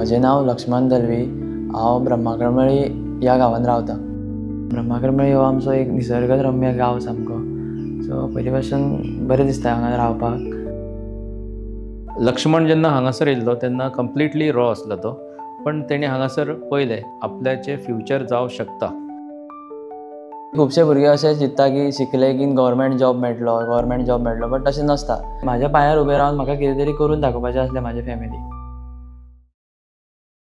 म्हजें नांव लक्ष्मण दलवी। हांव ब्रह्माकळमळी ह्या गांवांत रावतां। ब्रह्माकळमळी हो आमचो एक निसर्गरम्य गांव सामको, सो पयलीं पासून बरें दिसता हांगा रावपाक। लक्ष्मण जेन्ना हांगासर येयल्लो तेन्ना कंप्लिटली रॉ आसलो तो, पण तेणी हांगासर पळयलें आपल्याचें फ्युचर जावं शकता। खुबशे भुरगे अशें चिंत्ता की शिकले की गव्हर्मेंट जॉब मेळटलो, बट तशें नसता। म्हाज्या पांयार उबें रावन म्हाका कितें तरी करून दाखोवपाचें आसलें म्हाजे फॅमिलीक।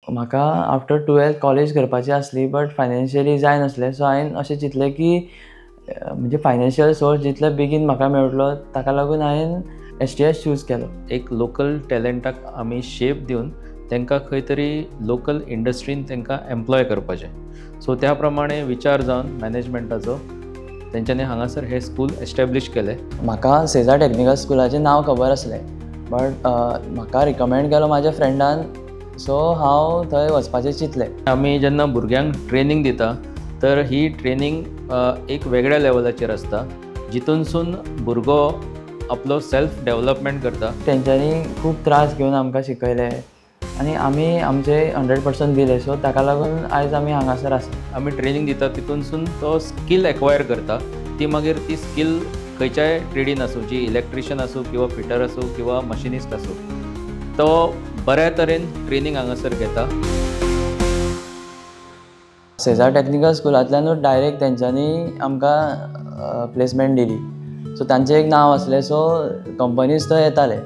म्हाका आफ्टर 12th कॉलेज करपाची आसली, बट फायनॅन्शियली जाय नासलें, सो हांवें अशें चिंतलें की म्हणजे फायनॅन्शियल सोर्स जितले बेगीन म्हाका मेळटलो ताका लागून हांवें STS चूज केलो। एक लोकल टॅलंटाक आमी शेप दिवन तांकां खंय तरी लोकल इंडस्ट्रीन तांकां एम्प्लॉय करपाचें। सो त्या प्रमाणे विचार जावन मॅनेजमेंटाचो तेंच्यांनी हांगासर हें स्कूल एस्टॅब्लीश केलें। म्हाका सेजा टॅक्निकल स्कुलाचें नांव खबर आसलें, बट म्हाका रिकमेंड केलो म्हाज्या फ्रेंडान, सो हांव थंय वचपाचें चिंतलें। आमी जेन्ना भुरग्यांक ट्रेनींग दिता तर ही ट्रेनींग एक वेगळ्या लेवलाचेर आसता, जितूनसून भुरगो आपलो सेल्फ डेवलपमेंट करता। तेंच्यांनी खूब त्रास घेवन आमकां शिकयलें आनी आमी आमचे 100% दिले, सो ताका लागून आयज आमी हांगासर आसा। आमी ट्रेनींग दिता तितूनसून तो स्कील एक्वायर करता, ती मागीर ती स्कील खंयच्याय ट्रेडीन आसूं, जी इलेक्ट्रिशियन आसूं किंवा फिटर आसूं किंवा मशिनिस्ट आसूं, तो बऱ्या तरेन ट्रेनींग हांगासर घेता। सेजा टॅक्निकल स्कुलांतल्यानूच डायरेक्ट तेंच्यांनी आमकां प्लेसमेंट दिली, सो तांचें एक नांव आसलें, सो कंपनीज थंय येताले,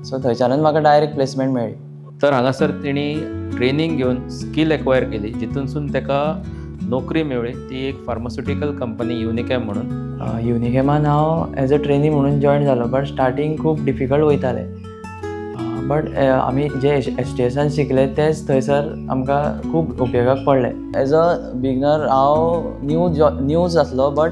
सो थंयच्यानूच म्हाका डायरेक्ट प्लेसमेंट मेळ्ळी। तर हांगासर तेणी ट्रेनींग घेवन स्कील एक्वायर केली, जितूनसून ताका नोकरी मेळ्ळी। ती एक फार्मास्युटिकल कंपनी युनिकॅम म्हणून। युनिकॅमान हांव एज अ ट्रेनी म्हणून जॉयन जालो, बट स्टार्टींग खूब डिफिकल्ट वयतालें, बट आमी जे STSान शिकले तेच थंयसर आमकां खूब उपयोगाक पडले। एज अ बिगनर हांव न्यूज आसलो, बट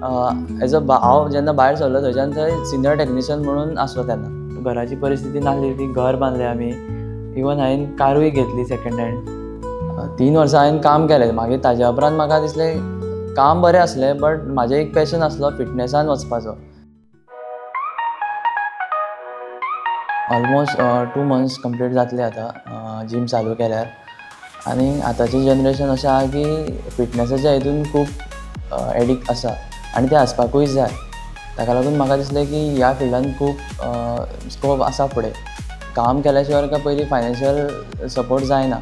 हांव जेन्ना भायर सरलो थंयच्यान थंय सिनियर टॅक्निशियन म्हणून आसलो तेन्ना। घराची परिस्थिती नासली, ती घर बांदलें आमी, इवन हांवें कारूय घेतली सेकेंड हँड। 3 वर्सां हांवें काम केलें, मागीर ताज्या उपरांत म्हाका दिसलें काम बरें आसलें, बट म्हाजें एक पॅशन आसलो फिटनॅसान वचपाचो। ऑलमोस्ट 2 मंथ्स कंप्लीट जातले आतां जीम चालू केल्यार, आनी आतांची जनरेशन अशें आसा की फिटनॅसाच्या हितून खूब एडिक्ट आसा आनी ते आसपाकूय जाय। ताका लागून म्हाका दिसलें की ह्या फिल्डान खूब स्कोप आसा फुडें। काम केल्या शिवाय ताका पयलीं फायनॅन्शियल सपोर्ट जायना,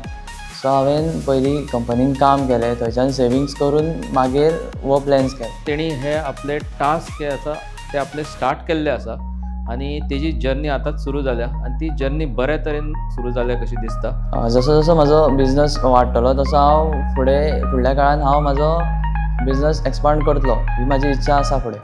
सो हांवें पयलीं कंपनीन काम केलें, थंयच्यान सेविंग्स करून मागीर हो प्लॅन्स केले। तेणी हे आपले टास्क जे आसा ते आपले स्टार्ट केल्ले आसा आनी तेजी जर्नी आतांच सुरू जाल्या, आनी ती जर्नी बऱ्या तरेन सुरू जाल्या कशी दिसता। जसो जसो म्हजो बिझनस वाडटलो तसो हांव फुडल्या काळान हांव म्हाजो बिझनस एक्सपांड करतलो, ही म्हाजी इच्छा आसा फुडें।